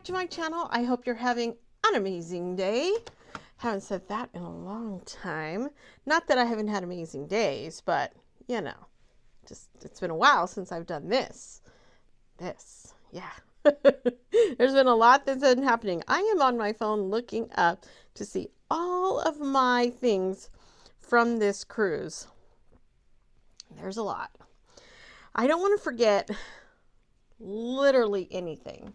to my channel. I hope you're having an amazing day. Haven't said that in a long time. Not that I haven't had amazing days, but you know, just it's been a while since I've done this. Yeah. There's been a lot that's been happening. I am on my phone looking up to see all of my things from this cruise. There's a lot. I don't want to forget literally anything.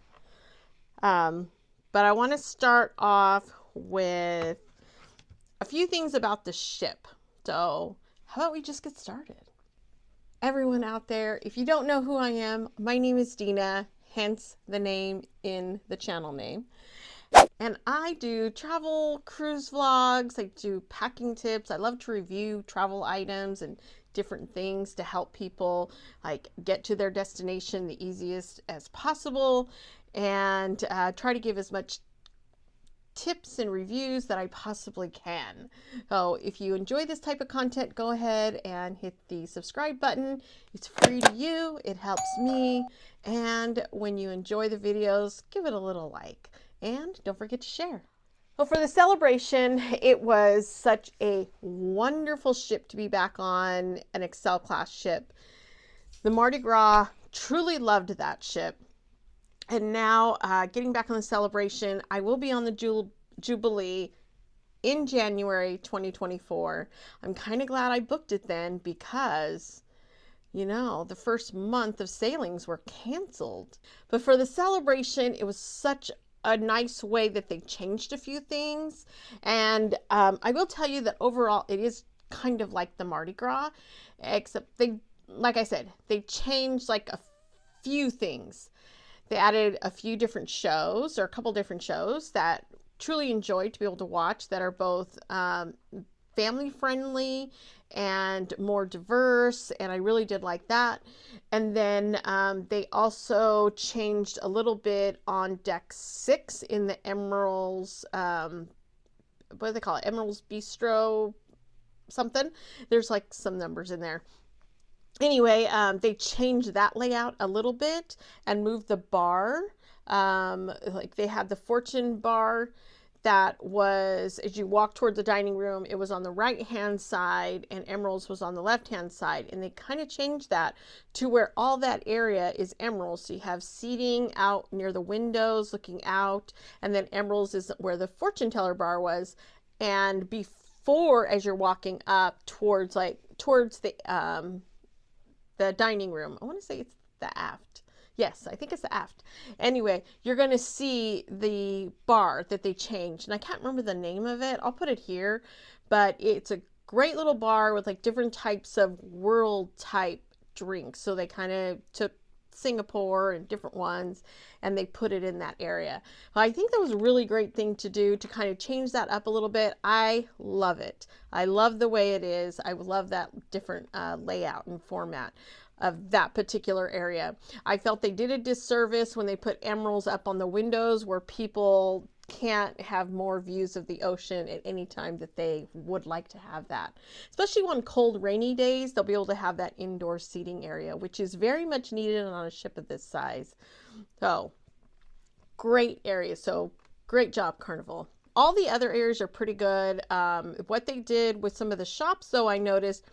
But I want to start off with a few things about the ship. So how about we just get started? Everyone out there, if you don't know who I am, my name is Dina, hence the name in the channel name. And I do travel cruise vlogs. I do packing tips. I love to review travel items and different things to help people like get to their destination the easiest as possible, and try to give as much tips and reviews that I possibly can. So if you enjoy this type of content, go ahead and hit the subscribe button. It's free to you. It helps me. And when you enjoy the videos, give it a little like. And don't forget to share. Well, for the celebration, it was such a wonderful ship to be back on, an Excel class ship. The Mardi Gras, truly loved that ship. And now getting back on the celebration, I will be on the Jubilee in January 2024. I'm kind of glad I booked it then because, you know, the first month of sailings were canceled. But for the celebration, it was such a nice way that they changed a few things. And I will tell you that overall, it is kind of like the Mardi Gras, except they, like I said, they changed like a few things. They added a few different shows, or a couple different shows that truly enjoyed to be able to watch, that are both family friendly and more diverse, and I really did like that. And then they also changed a little bit on deck 6 in the Emerald's, what do they call it? Emerald's Bistro something. There's like some numbers in there. Anyway, they changed that layout a little bit and moved the bar. Like they had the Fortune bar that was, as you walk toward the dining room, it was on the right hand side and Emerald's was on the left hand side. And they kind of changed that to where all that area is Emerald's. So you have seating out near the windows looking out, and then Emerald's is where the fortune teller bar was. And before, as you're walking up towards the dining room, I want to say it's the aft. Yes, I think it's the aft. Anyway, you're going to see the bar that they changed, and I can't remember the name of it. I'll put it here, but it's a great little bar with like different types of world type drinks. So they kind of took Singapore and different ones and they put it in that area. Well, I think that was a really great thing to do, to kind of change that up a little bit. I love it. I love the way it is. I love that different layout and format of that particular area. I felt they did a disservice when they put emeralds up on the windows where people can't have more views of the ocean at any time that they would like to have that. Especially on cold, rainy days, they'll be able to have that indoor seating area, which is very much needed on a ship of this size. So, great area. So, great job, Carnival. All the other areas are pretty good. What they did with some of the shops, though, I noticed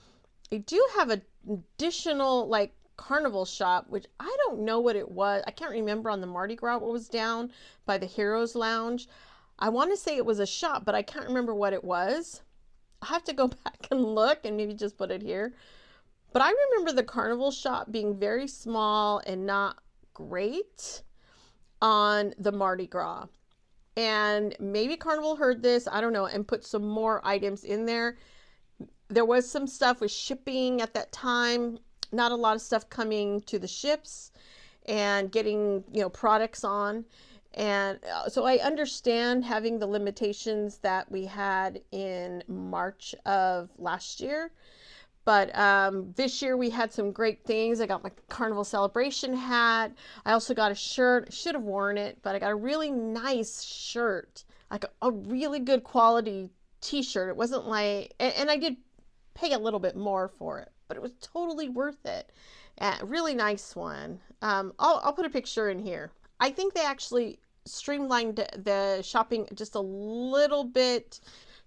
they do have an additional like Carnival shop, which I don't know what it was. I can't remember on the Mardi Gras what was down by the Heroes Lounge. I want to say it was a shop, but I can't remember what it was. I'll have to go back and look and maybe just put it here. But I remember the Carnival shop being very small and not great on the Mardi Gras. And maybe Carnival heard this, I don't know, and put some more items in there. There was some stuff with shipping at that time. Not a lot of stuff coming to the ships and getting, you know, products on. And so I understand having the limitations that we had in March of last year. But this year we had some great things. I got my Carnival Celebration hat. I also got a shirt. I should have worn it, but I got a really nice shirt, like a really good quality t-shirt. It wasn't like, and I did pay a little bit more for it, but it was totally worth it. Really nice one. I'll put a picture in here. I think they actually streamlined the shopping just a little bit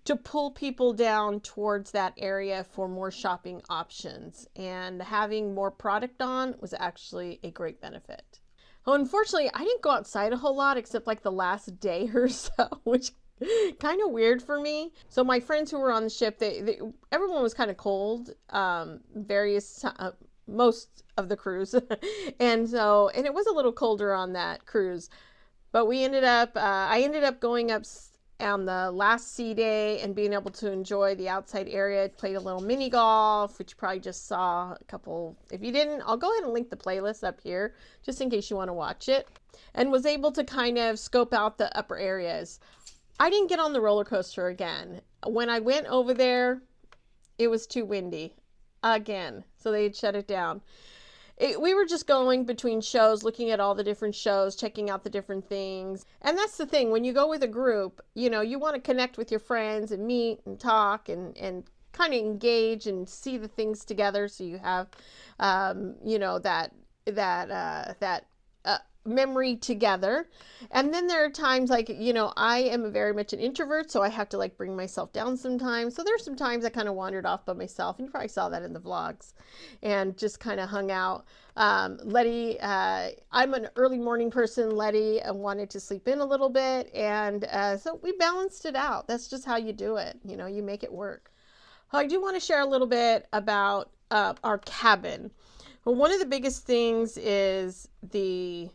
to pull people down towards that area for more shopping options. And having more product on was actually a great benefit. Oh, unfortunately, I didn't go outside a whole lot except like the last day or so, which kind of weird for me. So my friends who were on the ship, everyone was kind of cold, most of the cruise. And it was a little colder on that cruise, but I ended up going up on the last sea day and being able to enjoy the outside area. Played a little mini golf, which you probably just saw a couple. If you didn't, I'll go ahead and link the playlist up here just in case you want to watch it. And was able to kind of scope out the upper areas. I didn't get on the roller coaster again. When I went over there, it was too windy again, so they had shut it down. We were just going between shows, looking at all the different shows, checking out the different things. And that's the thing, when you go with a group, you want to connect with your friends and meet and talk and kind of engage and see the things together. So you have, that memory together. And then there are times like, I am very much an introvert, so I have to like bring myself down sometimes. So there's some times I kind of wandered off by myself, and you probably saw that in the vlogs, and just kind of hung out. Letty, I'm an early morning person. Letty wanted to sleep in a little bit, and so we balanced it out. That's just how you do it. You make it work. I do want to share a little bit about our cabin. Well, one of the biggest things is the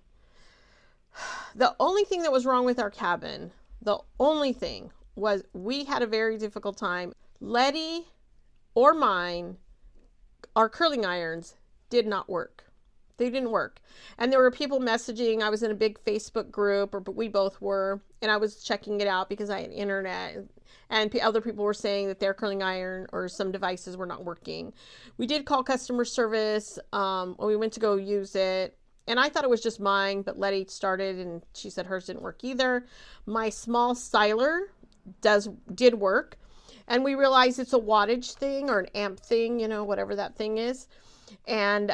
only thing that was wrong with our cabin, the only thing was we had a very difficult time. Letty or mine, our curling irons did not work. They didn't work. And there were people messaging. I was in a big Facebook group, or we both were, and I was checking it out because I had internet, and other people were saying that their curling iron or some devices were not working. We did call customer service when we went to go use it. And I thought it was just mine, but Letty started and she said hers didn't work either. My small styler did work. And we realized it's a wattage thing or an amp thing, whatever that thing is. And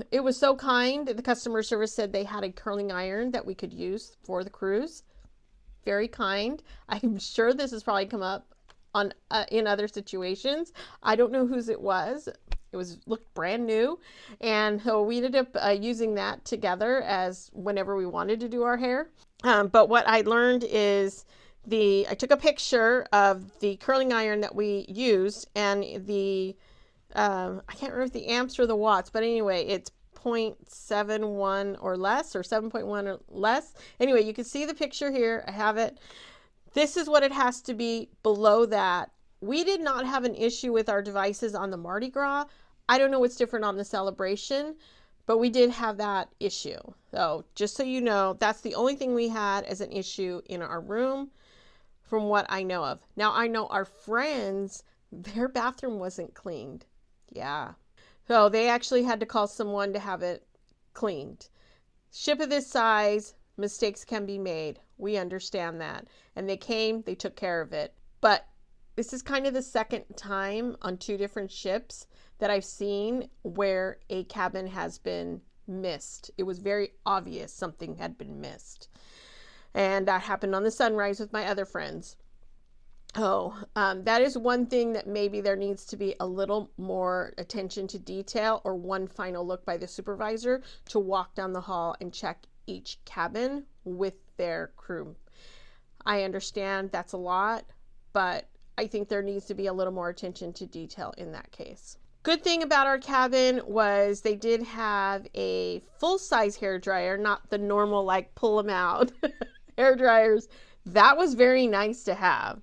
it was so kind. The customer service said they had a curling iron that we could use for the cruise. Very kind. I'm sure this has probably come up in other situations. I don't know whose it was. It looked brand new, and so we ended up using that together as whenever we wanted to do our hair. But what I learned is I took a picture of the curling iron that we used, and I can't remember if the amps or the watts, but anyway, it's 0.71 or less, or 7.1 or less. Anyway, you can see the picture here. I have it. This is what it has to be below that. We did not have an issue with our devices on the Mardi Gras. I don't know what's different on the Celebration, but we did have that issue. So just so you know, that's the only thing we had as an issue in our room from what I know of. Now, I know our friends, their bathroom wasn't cleaned. Yeah. So they actually had to call someone to have it cleaned. Ship of this size, mistakes can be made. We understand that. And they came, they took care of it. But this is kind of the second time on 2 different ships that I've seen where a cabin has been missed. It was very obvious something had been missed. And that happened on the Sunrise with my other friends. That is one thing that maybe there needs to be a little more attention to detail, or one final look by the supervisor to walk down the hall and check each cabin with their crew. I understand that's a lot, but I think there needs to be a little more attention to detail in that case. Good thing about our cabin was they did have a full-size hair dryer, not the normal like pull them out hair dryers. That was very nice to have.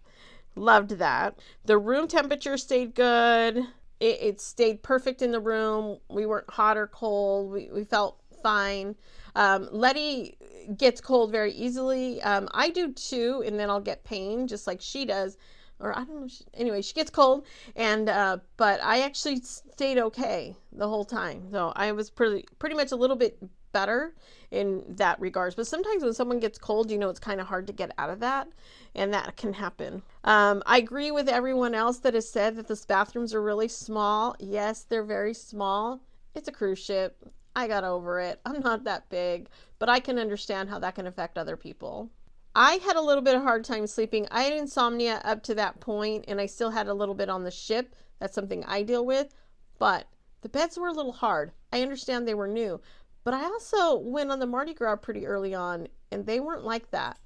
Loved that. The room temperature stayed good. It stayed perfect in the room. We weren't hot or cold. We felt fine. Letty gets cold very easily. I do too, and then I'll get pain just like she does. Or I don't know. Anyway, she gets cold, and but I actually stayed okay the whole time. So I was pretty much a little bit better in that regards. But sometimes when someone gets cold, it's kind of hard to get out of that, and that can happen. I agree with everyone else that has said that the bathrooms are really small. Yes, they're very small. It's a cruise ship. I got over it. I'm not that big, but I can understand how that can affect other people. I had a little bit of hard time sleeping. I had insomnia up to that point, and I still had a little bit on the ship. That's something I deal with, but the beds were a little hard. I understand they were new, but I also went on the Mardi Gras pretty early on, and they weren't like that.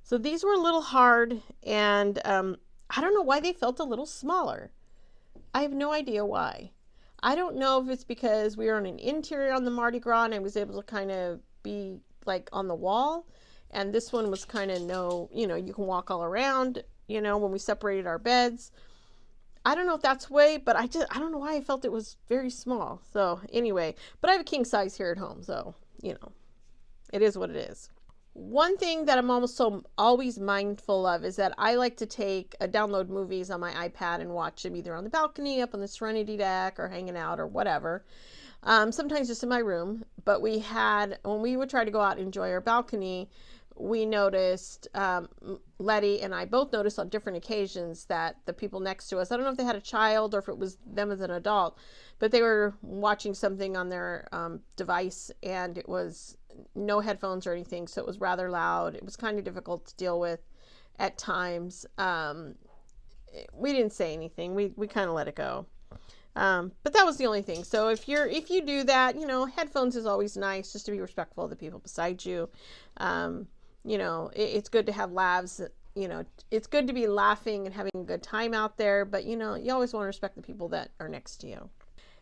So these were a little hard, and I don't know why they felt a little smaller. I have no idea why. I don't know if it's because we were on an interior on the Mardi Gras and I was able to kind of be like on the wall, and this one was kind of you can walk all around, when we separated our beds. I don't know if that's way, but I don't know why I felt it was very small. So anyway, but I have a king size here at home, so it is what it is. One thing that I'm always mindful of is that I like to download movies on my iPad and watch them either on the balcony, up on the Serenity deck, or hanging out, or whatever. Sometimes just in my room. But when we would try to go out and enjoy our balcony, we noticed, Letty and I both noticed on different occasions that the people next to us, I don't know if they had a child or if it was them as an adult, but they were watching something on their device, and it was no headphones or anything, so it was rather loud. It was kind of difficult to deal with at times. We didn't say anything. We kind of let it go. But that was the only thing. So if you do that, headphones is always nice, just to be respectful of the people beside you. It's good to have laughs. It's good to be laughing and having a good time out there, but you always want to respect the people that are next to you.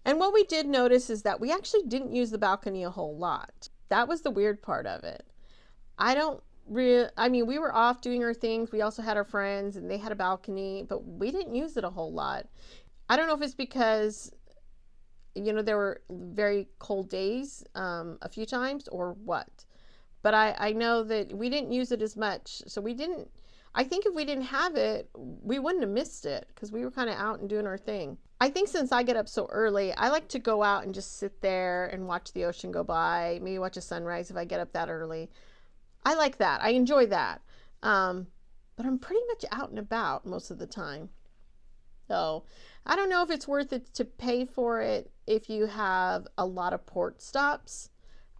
And what we did notice is that we actually didn't use the balcony a whole lot. That was the weird part of it. We were off doing our things. We also had our friends and they had a balcony, but we didn't use it a whole lot. I don't know if it's because, there were very cold days a few times or what, but I know that we didn't use it as much. So I think if we didn't have it, we wouldn't have missed it because we were kind of out and doing our thing. I think since I get up so early, I like to go out and just sit there and watch the ocean go by, maybe watch a sunrise if I get up that early. I like that. I enjoy that. But I'm pretty much out and about most of the time. So I don't know if it's worth it to pay for it if you have a lot of port stops.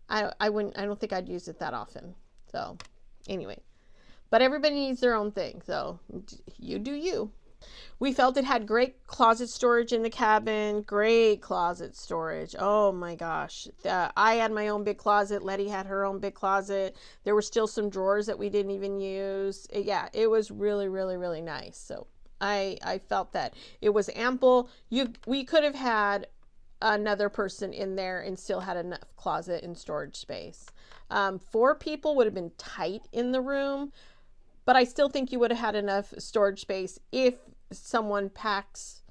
I don't think I'd use it that often. So anyway, but everybody needs their own thing. So you do you. We felt it had great closet storage in the cabin. Great closet storage. Oh my gosh. I had my own big closet. Letty had her own big closet. There were still some drawers that we didn't even use. It was really, really, really nice. So I felt that it was ample. We could have had another person in there and still had enough closet and storage space. 4 people would have been tight in the room, but I still think you would have had enough storage space if someone packs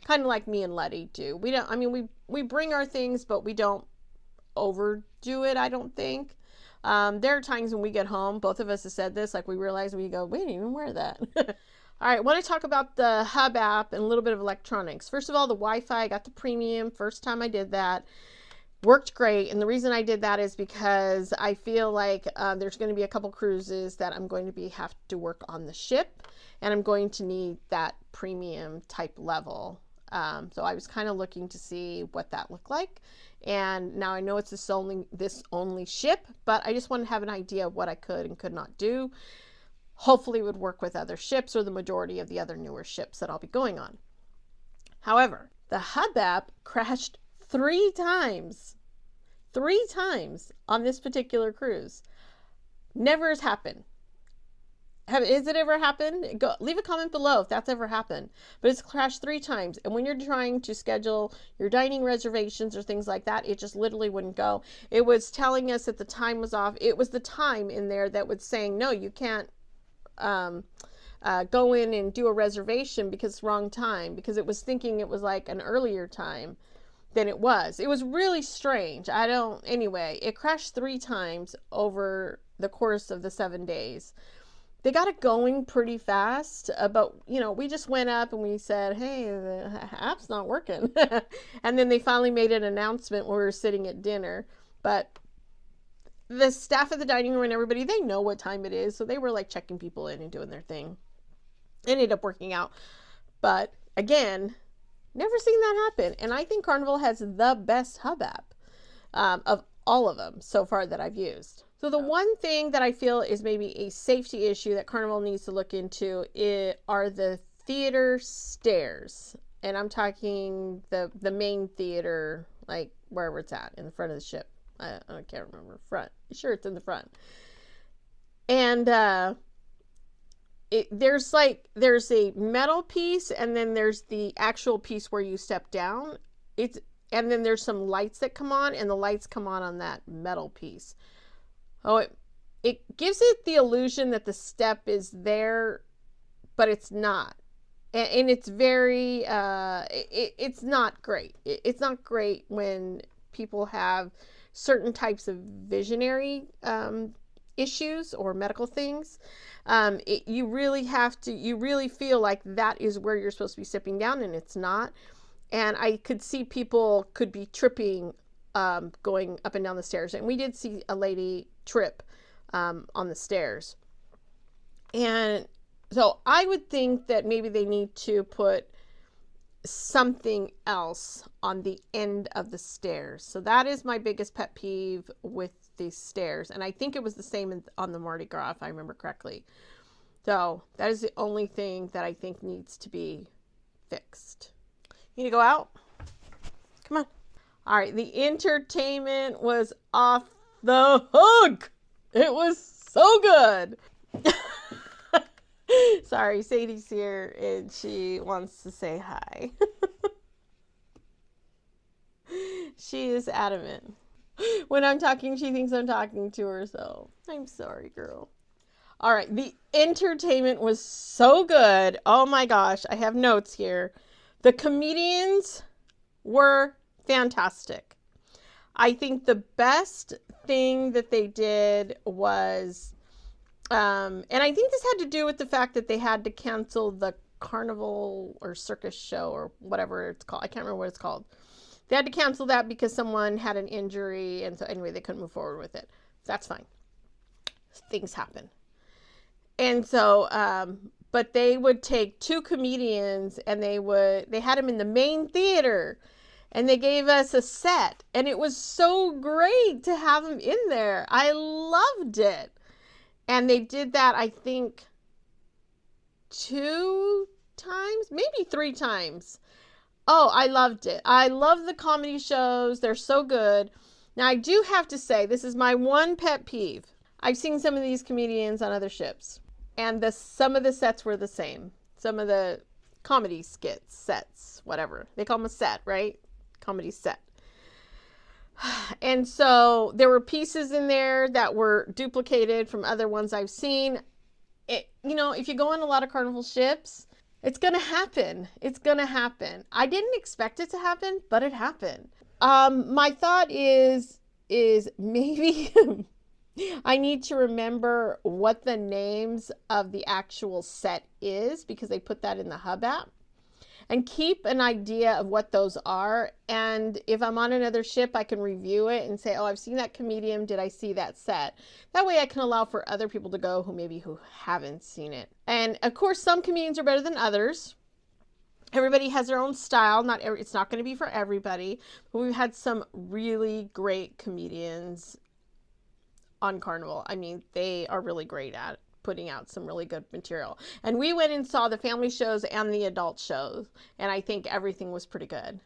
kind of like me and Letty do. We bring our things, but we don't overdo it, I don't think. There are times when we get home, both of us have said this, like we realize we go, we didn't even wear that. All right, I want to talk about the Hub app and a little bit of electronics. First of all, the Wi-Fi, I got the premium. First time I did that. Worked great. And the reason I did that is because I feel like there's going to be a couple cruises that I'm going to have to work on the ship. And I'm going to need that premium type level. So I was kind of looking to see what that looked like. And now I know it's this only ship, but I just want to have an idea of what I could and could not do. Hopefully it would work with other ships or the majority of the other newer ships that I'll be going on. However, the Hub app crashed 3 times. 3 times on this particular cruise. Never has happened. Has it ever happened? Leave a comment below if that's ever happened. But it's crashed 3 times. And when you're trying to schedule your dining reservations or things like that, it just literally wouldn't go. It was telling us that the time was off. It was the time in there that was saying, no, you can't go in and do a reservation because it's wrong time, because it was thinking it was like an earlier time than it was. It was really strange. Anyway, it crashed 3 times over the course of the 7 days. They got it going pretty fast, but we just went up and we said, hey, the app's not working. And then they finally made an announcement when we were sitting at dinner, but the staff at the dining room and everybody, they know what time it is. So they were like checking people in and doing their thing. It ended up working out. But again, never seen that happen. And I think Carnival has the best Hub app. of all of them so far that I've used. So the one thing that I feel is maybe a safety issue that Carnival needs to look into are the theater stairs. And I'm talking the main theater, like wherever it's at, in the front of the ship. I can't remember. Front. Sure, it's in the front. And there's a metal piece, and then there's the actual piece where you step down. And then there's some lights that come on, and the lights come on that metal piece. Oh, it gives it the illusion that the step is there, but it's not. And it's very, it's not great. It's not great when people have certain types of visionary issues or medical things. You really feel like that is where you're supposed to be stepping down, and it's not. And I could see people could be tripping going up and down the stairs. And we did see a lady trip on the stairs. And so I would think that maybe they need to put something else on the end of the stairs. So that is my biggest pet peeve with these stairs. And I think it was the same on the Mardi Gras, if I remember correctly. So that is the only thing that I think needs to be fixed. You need to go out? Come on. All right. The entertainment was off the hook. It was so good. Sorry, Sadie's here and she wants to say hi. She is adamant. When I'm talking, she thinks I'm talking to her, so I'm sorry, girl. All right, the entertainment was so good. Oh my gosh, I have notes here. The comedians were fantastic. I think the best thing that they did was, and I think this had to do with the fact that they had to cancel the carnival or circus show or whatever it's called. I can't remember what it's called. They had to cancel that because someone had an injury, and so anyway, they couldn't move forward with it. So that's fine. Things happen. And so, but they would take two comedians and they had them in the main theater and they gave us a set, and it was so great to have them in there. I loved it. And they did that, I think, 2 times, maybe 3 times. Oh, I loved it. I love the comedy shows. They're so good. Now, I do have to say, this is my one pet peeve. I've seen some of these comedians on other ships, and some of the sets were the same. Some of the comedy skits, sets, whatever. They call them a set, right? Comedy set. And so there were pieces in there that were duplicated from other ones I've seen. If you go on a lot of Carnival ships, it's going to happen. It's going to happen. I didn't expect it to happen, but it happened. My thought is maybe I need to remember what the names of the actual set is, because they put that in the Hub app. And keep an idea of what those are. And if I'm on another ship, I can review it and say, oh, I've seen that comedian. Did I see that set? That way I can allow for other people to go who haven't seen it. And of course, some comedians are better than others. Everybody has their own style. It's not going to be for everybody. But we've had some really great comedians on Carnival. I mean, they are really great at putting out some really good material. And we went and saw the family shows and the adult shows, and I think everything was pretty good.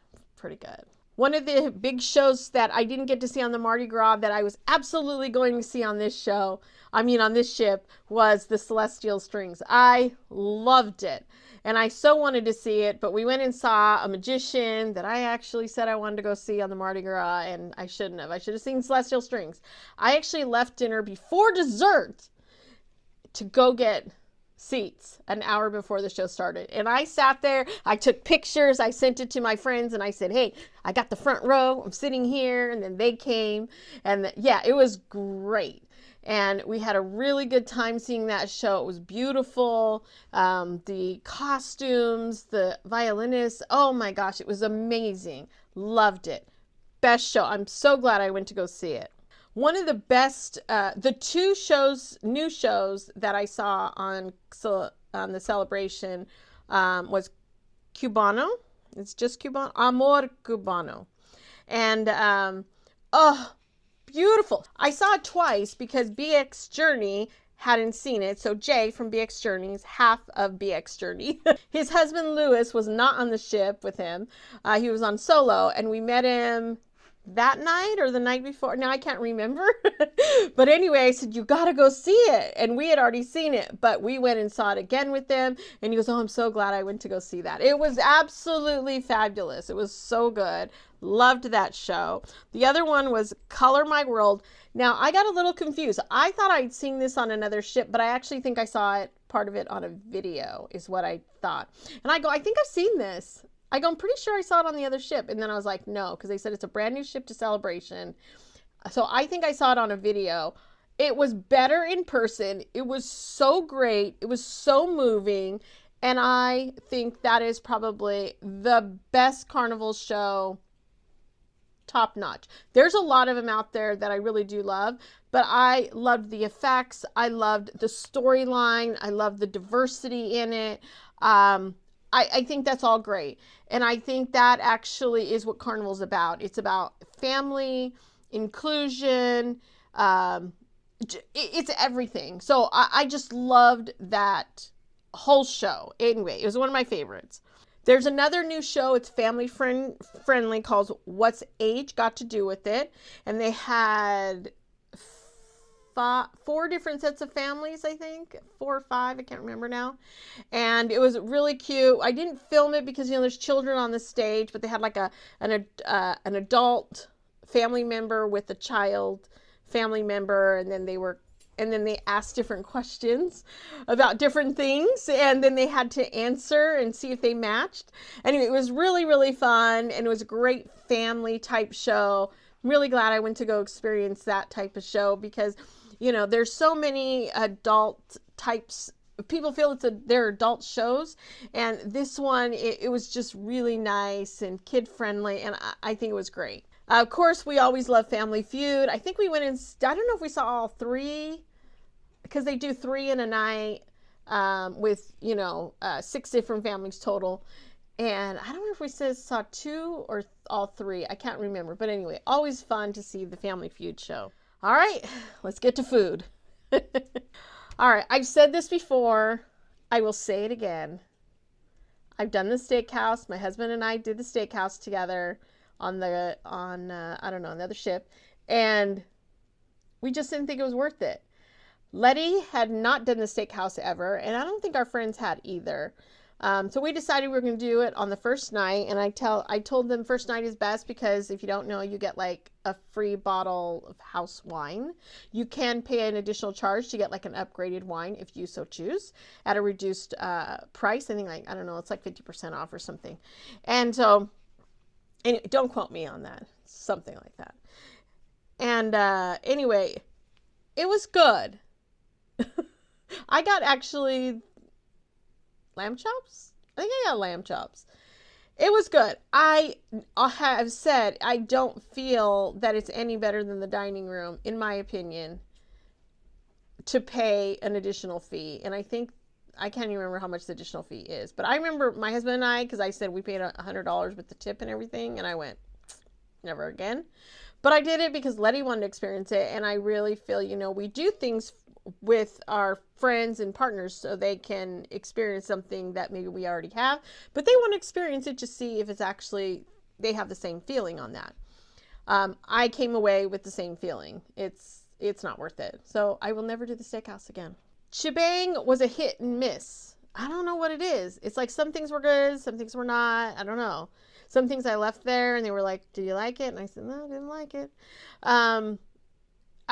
One of the big shows that I didn't get to see on the Mardi Gras that I was absolutely going to see on this ship, was the Celestial Strings. I loved it, and I so wanted to see it, but we went and saw a magician that I actually said I wanted to go see on the Mardi Gras, and I shouldn't have. I should have seen Celestial Strings. I actually left dinner before dessert to go get seats an hour before the show started. And I sat there, I took pictures, I sent it to my friends, and I said, hey, I got the front row, I'm sitting here. And then they came, and it was great. And we had a really good time seeing that show. It was beautiful. The costumes, the violinists, oh my gosh, it was amazing. Loved it. Best show. I'm so glad I went to go see it. One of the best, the 2 new shows that I saw on the Celebration was Cubano. It's just Cubano. Amor Cubano. And Oh, beautiful. I saw it twice because BX Journey hadn't seen it. So Jay from BX Journey is half of BX Journey. His husband Lewis was not on the ship with him. He was on solo, and we met him that night or the night before. Now I can't remember. But anyway, I said, you got to go see it. And we had already seen it, but we went and saw it again with them. And he goes, oh, I'm so glad I went to go see that. It was absolutely fabulous. It was so good. Loved that show. The other one was Color My World. Now, I got a little confused. I thought I'd seen this on another ship, but I actually think I saw it, part of it on a video is what I thought. And I go, I think I've seen this. I'm pretty sure I saw it on the other ship. And then I was like, no, because they said it's a brand new ship to Celebration. So I think I saw it on a video. It was better in person. It was so great. It was so moving. And I think that is probably the best Carnival show, top notch. There's a lot of them out there that I really do love, but I loved the effects. I loved the storyline. I loved the diversity in it. I think that's all great. And I think that actually is what Carnival's about. It's about family, inclusion. It's everything. So I just loved that whole show. Anyway, it was one of my favorites. There's another new show. It's family friendly called What's Age Got to Do with It? And they had 4 different sets of families, I think 4 or 5, I can't remember now. And it was really cute. I didn't film it because, you know, there's children on the stage, but they had like an adult family member with a child family member, and then they asked different questions about different things, and then they had to answer and see if they matched. Anyway, it was really, really fun, and it was a great family type show. I'm really glad I went to go experience that type of show because, you know, there's so many adult types. People feel they're adult shows, and this one, it was just really nice and kid friendly, and I think it was great. Of course, we always love Family Feud. I think we went in, I don't know if we saw all 3, because they do 3 in a night with, you know, 6 different families total. And I don't know if we saw 2 or all 3. I can't remember. But anyway, always fun to see the Family Feud show. All right, let's get to food. All right, I've said this before. I will say it again. I've done the steakhouse. My husband and I did the steakhouse together on I don't know, another ship. And we just didn't think it was worth it. Letty had not done the steakhouse ever, and I don't think our friends had either. So we decided we were going to do it on the first night, and I told them first night is best because if you don't know, you get like a free bottle of house wine. You can pay an additional charge to get like an upgraded wine if you so choose at a reduced price. I think I don't know, it's like 50% off or something. And so, and don't quote me on that, something like that. And anyway, it was good. I got actually lamb chops. I think I got lamb chops. It was good. I have said I don't feel that it's any better than the dining room, in my opinion, to pay an additional fee. And I think, I can't even remember how much the additional fee is. But I remember my husband and I, because I said we paid $100 with the tip and everything, and I went, never again. But I did it because Letty wanted to experience it, and I really feel, you know, we do things with our friends and partners so they can experience something that maybe we already have, but they want to experience it to see if it's actually, they have the same feeling on that. I came away with the same feeling. It's not worth it. So I will never do the steakhouse again. Shebang was a hit and miss. I don't know what it is. It's like some things were good, some things were not. I don't know. Some things I left there and they were like, did you like it? And I said, no, I didn't like it.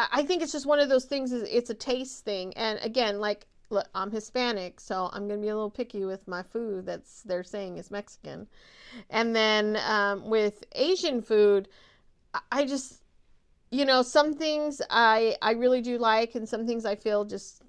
I think it's just one of those things, it's a taste thing. And again, like, look, I'm Hispanic, so I'm going to be a little picky with my food they're saying is Mexican. And then with Asian food, I just, you know, some things I really do like, and some things I feel just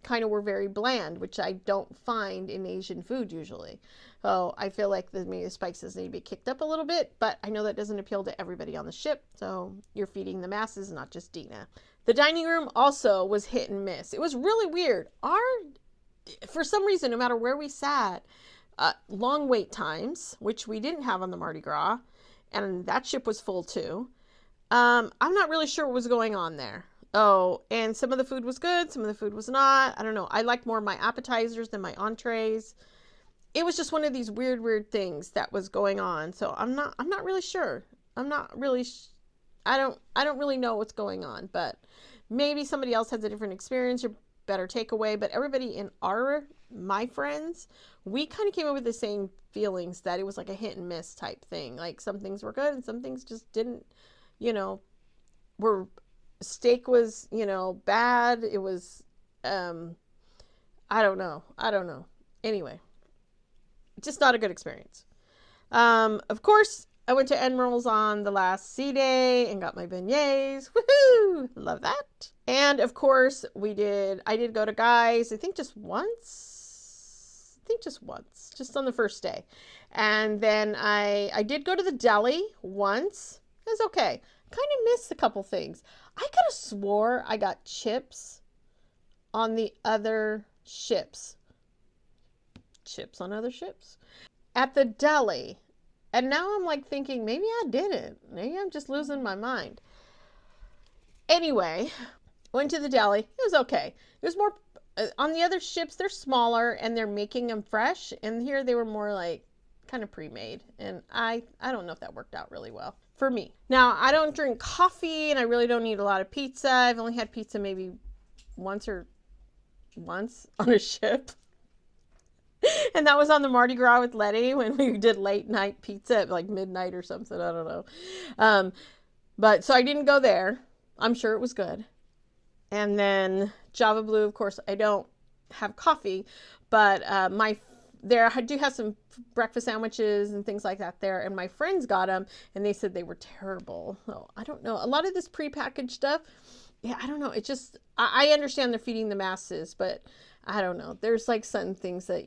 kind of were very bland, which I don't find in Asian food usually. So I feel like maybe the spices need to be kicked up a little bit, but I know that doesn't appeal to everybody on the ship. So you're feeding the masses, not just Dina. The dining room also was hit and miss. It was really weird. For some reason, no matter where we sat, long wait times, which we didn't have on the Mardi Gras, and that ship was full too. I'm not really sure what was going on there. Oh, and some of the food was good, some of the food was not. I don't know. I liked more my appetizers than my entrees. It was just one of these weird things that was going on. So I'm not really sure. I'm not really I don't really know what's going on, but maybe somebody else has a different experience or better takeaway. But everybody in my friends, we kind of came up with the same feelings that it was like a hit and miss type thing. Like some things were good and some things just didn't, steak was, bad. It was, I don't know. Anyway, just not a good experience. Of course, I went to Emerald's on the last sea day and got my beignets. Woohoo! Love that. And of course, I did go to Guy's, I think just once, just on the first day. And then I did go to the deli once. It was okay. Kind of missed a couple things. I could have swore I got chips on the other ships. Chips on other ships? At the deli. And now I'm like thinking, maybe I didn't. Maybe I'm just losing my mind. Anyway, went to the deli. It was okay. It was more, on the other ships, they're smaller and they're making them fresh. And here they were more like kind of pre-made. And I don't know if that worked out really well for me. Now, I don't drink coffee and I really don't eat a lot of pizza. I've only had pizza maybe once on a ship. And that was on the Mardi Gras with Letty when we did late night pizza at like midnight or something. I don't know. But so I didn't go there. I'm sure it was good. And then Java Blue, of course, I don't have coffee, but I do have some breakfast sandwiches and things like that there. And my friends got them and they said they were terrible. So I don't know. A lot of this prepackaged stuff, yeah, I don't know. It just, I understand they're feeding the masses, but I don't know. There's like some things that,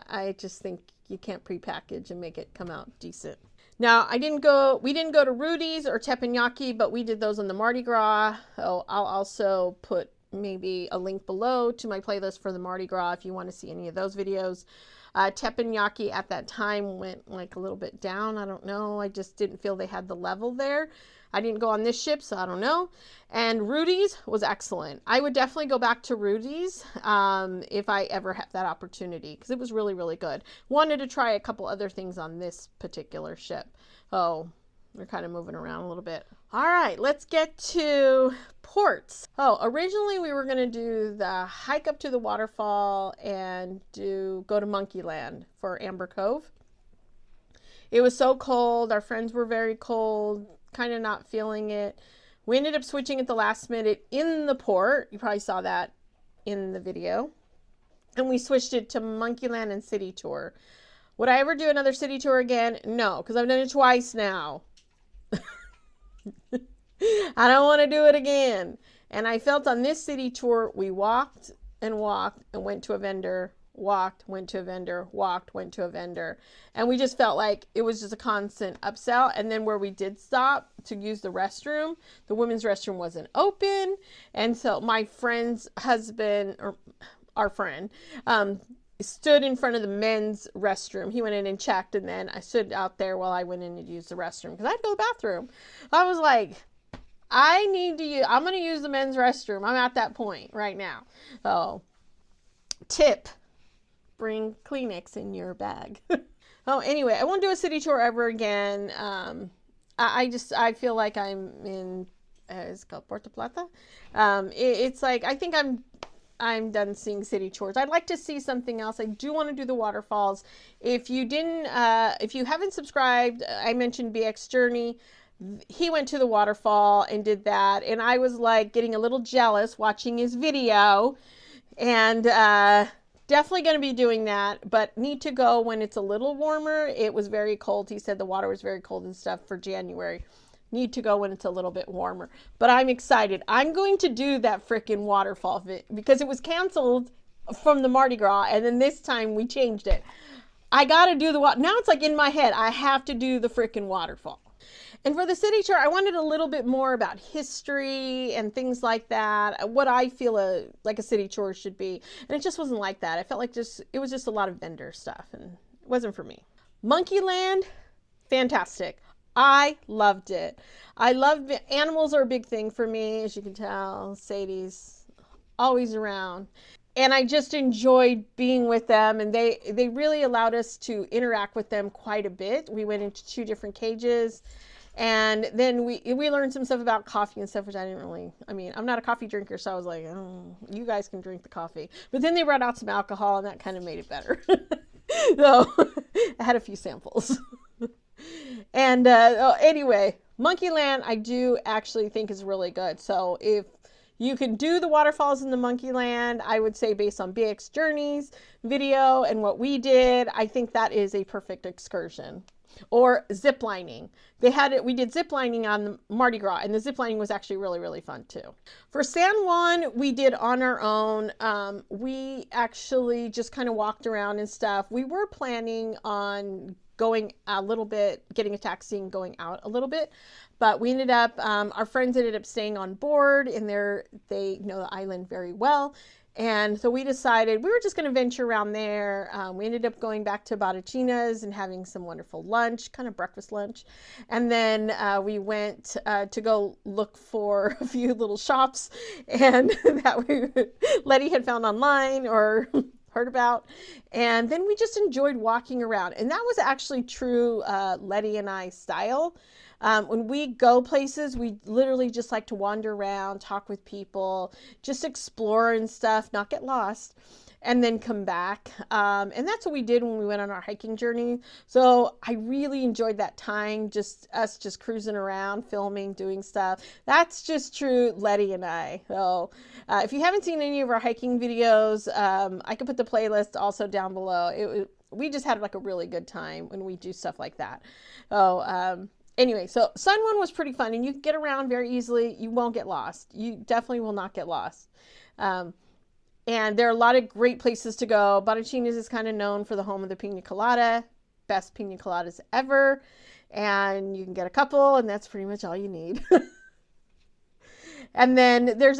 I just think you can't prepackage and make it come out decent. Now, we didn't go to Rudy's or teppanyaki, but we did those on the Mardi Gras. Oh, I'll also put maybe a link below to my playlist for the Mardi Gras if you want to see any of those videos. Teppanyaki at that time went like a little bit down. I don't know. I just didn't feel they had the level there. I didn't go on this ship, so I don't know. And Rudy's was excellent. I would definitely go back to Rudy's if I ever have that opportunity because it was really, really good. Wanted to try a couple other things on this particular ship. Oh, we're kind of moving around a little bit. All right, let's get to ports. Oh, originally we were going to do the hike up to the waterfall and go to Monkeyland for Amber Cove. It was so cold. Our friends were very cold, kind of not feeling it. We ended up switching at the last minute in the port. You probably saw that in the video. And we switched it to Monkeyland and City Tour. Would I ever do another City Tour again? No, because I've done it twice now. I don't want to do it again. And I felt on this City Tour, we walked and went to a vendor, walked, went to a vendor, walked, went to a vendor. And we just felt like it was just a constant upsell. And then where we did stop to use the restroom, the women's restroom wasn't open. And so my friend's husband, or our friend, stood in front of the men's restroom. He went in and checked, and then I stood out there while I went in and used the restroom because I had to go to the bathroom. I was like, I'm going to use the men's restroom. I'm at that point right now. So, tip, bring Kleenex in your bag. Oh, anyway, I won't do a city tour ever again. I feel like I'm in, it's called Puerto Plata. It's like, I think I'm done seeing city tours. I'd like to see something else. I do want to do the waterfalls. If you haven't subscribed, I mentioned BX Journey. He went to the waterfall and did that. And I was like getting a little jealous watching his video, and definitely going to be doing that, but need to go when it's a little warmer. It was very cold. He said the water was very cold and stuff for January. Need to go when it's a little bit warmer, but I'm excited. I'm going to do that frickin' waterfall because it was canceled from the Mardi Gras, and then this time we changed it. I got to do now it's like in my head, I have to do the frickin' waterfall. And for the city tour, I wanted a little bit more about history and things like that, what I feel like a city tour should be. And it just wasn't like that. I felt like it was just a lot of vendor stuff, and it wasn't for me. Monkeyland, fantastic. I loved it. Animals are a big thing for me, as you can tell. Sadie's always around. And I just enjoyed being with them, and they really allowed us to interact with them quite a bit. We went into 2 different cages, and then we learned some stuff about coffee and stuff, which I didn't really, I mean, I'm not a coffee drinker, so I was like, oh, you guys can drink the coffee. But then they brought out some alcohol, and that kind of made it better. So I had a few samples. And anyway, Monkeyland I do actually think is really good. So if you can do the waterfalls in the Monkeyland, I would say based on BX Journey's video and what we did, I think that is a perfect excursion. Or zip lining. We did zip lining on Mardi Gras, and the zip lining was actually really, really fun too. For San Juan, we did on our own. We actually just kind of walked around and stuff. We were planning on going a little bit, getting a taxi and going out a little bit, but we ended up, our friends ended up staying on board, and they know the island very well. And so we decided we were just going to venture around there. We ended up going back to Batachina's and having some wonderful lunch, kind of breakfast lunch. And then we went to go look for a few little shops and that Letty had found online or heard about. And then we just enjoyed walking around. And that was actually true Letty and I style. When we go places, we literally just like to wander around, talk with people, just explore and stuff, not get lost, and then come back. And that's what we did when we went on our hiking journey. So I really enjoyed that time, us cruising around, filming, doing stuff. That's just true Letty and I. So if you haven't seen any of our hiking videos, I could put the playlist also down below. We just had like a really good time when we do stuff like that. So, anyway, so Sun One was pretty fun, and you can get around very easily. You won't get lost. You definitely will not get lost. And there are a lot of great places to go. Batachina's is kind of known for the home of the pina colada, best pina coladas ever. And you can get a couple, and that's pretty much all you need. And then there's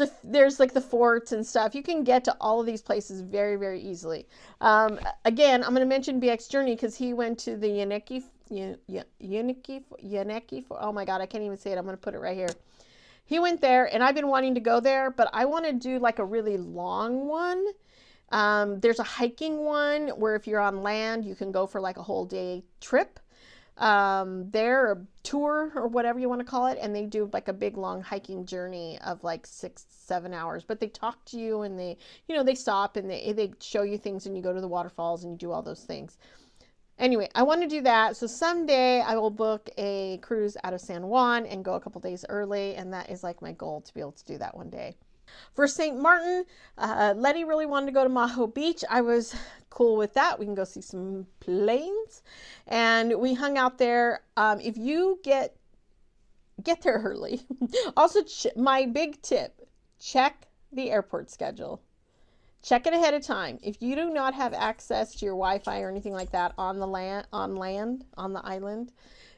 like the forts and stuff. You can get to all of these places very, very easily. Again, I'm going to mention BX Journey because he went to the Yaneki, oh my God, I can't even say it. I'm going to put it right here. He went there, and I've been wanting to go there, but I want to do like a really long one. There's a hiking one where if you're on land, you can go for like a whole day trip. There, a tour or whatever you want to call it, and they do like a big long hiking journey of like 6-7 hours, but they talk to you, and they stop and they show you things, and you go to the waterfalls and you do all those things. Anyway, I want to do that. So someday I will book a cruise out of San Juan and go a couple days early, and that is like my goal, to be able to do that one day. For St. Martin, Letty really wanted to go to Maho Beach. I was cool with that. We can go see some planes, and we hung out there. If you get there early. Also, my big tip, check the airport schedule. Check it ahead of time. If you do not have access to your Wi-Fi or anything like that on the island,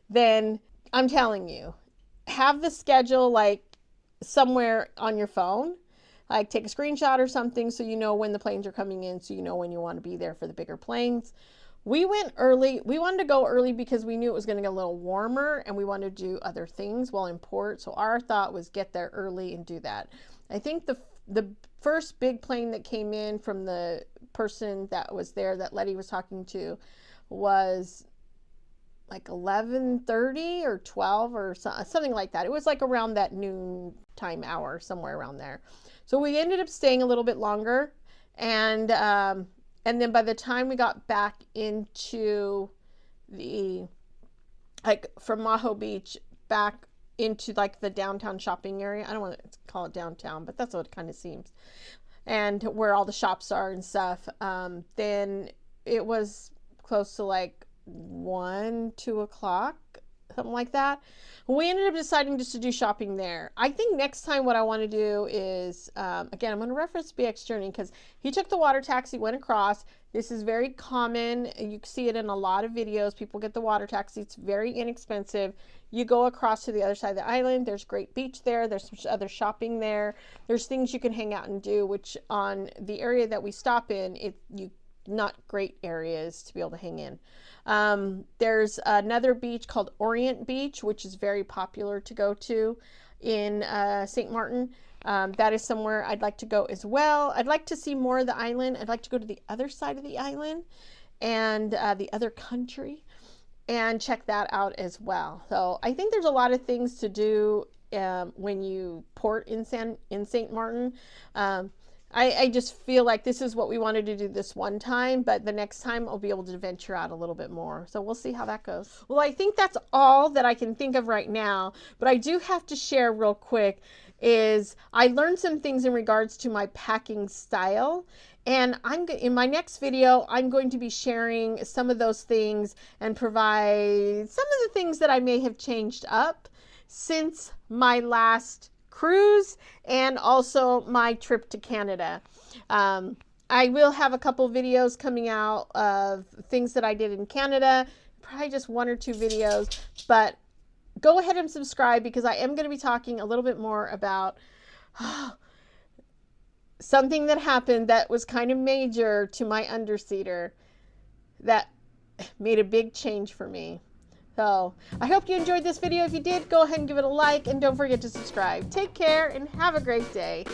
then I'm telling you, have the schedule like somewhere on your phone. Like take a screenshot or something so you know when the planes are coming in, so you know when you want to be there for the bigger planes. We went early. We wanted to go early because we knew it was going to get a little warmer, and we wanted to do other things while in port. So our thought was get there early and do that. I think the first big plane that came in from the person that was there that Letty was talking to was like 11:30 or 12 or something like that. It was like around that noon time hour, somewhere around there. So we ended up staying a little bit longer, and then by the time we got back into from Maho Beach back into like the downtown shopping area. I don't want to call it downtown, but that's what it kind of seems. And where all the shops are and stuff. Then it was close to like 1-2 o'clock, something like that. We ended up deciding just to do shopping there. I think next time what I want to do is, again, I'm going to reference BX Journey because he took the water taxi, went across. This is very common. You see it in a lot of videos. People get the water taxi. It's very inexpensive. You go across to the other side of the island. There's great beach there. There's some other shopping there. There's things you can hang out and do, which on the area that we stop in, you not great areas to be able to hang in. There's another beach called Orient Beach, which is very popular to go to in St. Martin. That is somewhere I'd like to go as well. I'd like to see more of the island. I'd like to go to the other side of the island and the other country and check that out as well. So I think there's a lot of things to do when you port in St. Martin. I just feel like this is what we wanted to do this one time, but the next time I'll be able to venture out a little bit more. So we'll see how that goes. Well, I think that's all that I can think of right now, but I do have to share real quick is I learned some things in regards to my packing style. And in my next video, I'm going to be sharing some of those things and provide some of the things that I may have changed up since my last cruise and also my trip to Canada. I will have a couple videos coming out of things that I did in Canada, probably just 1 or 2 videos, but go ahead and subscribe because I am going to be talking a little bit more about something that happened that was kind of major to my underseater that made a big change for me. So I hope you enjoyed this video. If you did, go ahead and give it a like and don't forget to subscribe. Take care and have a great day.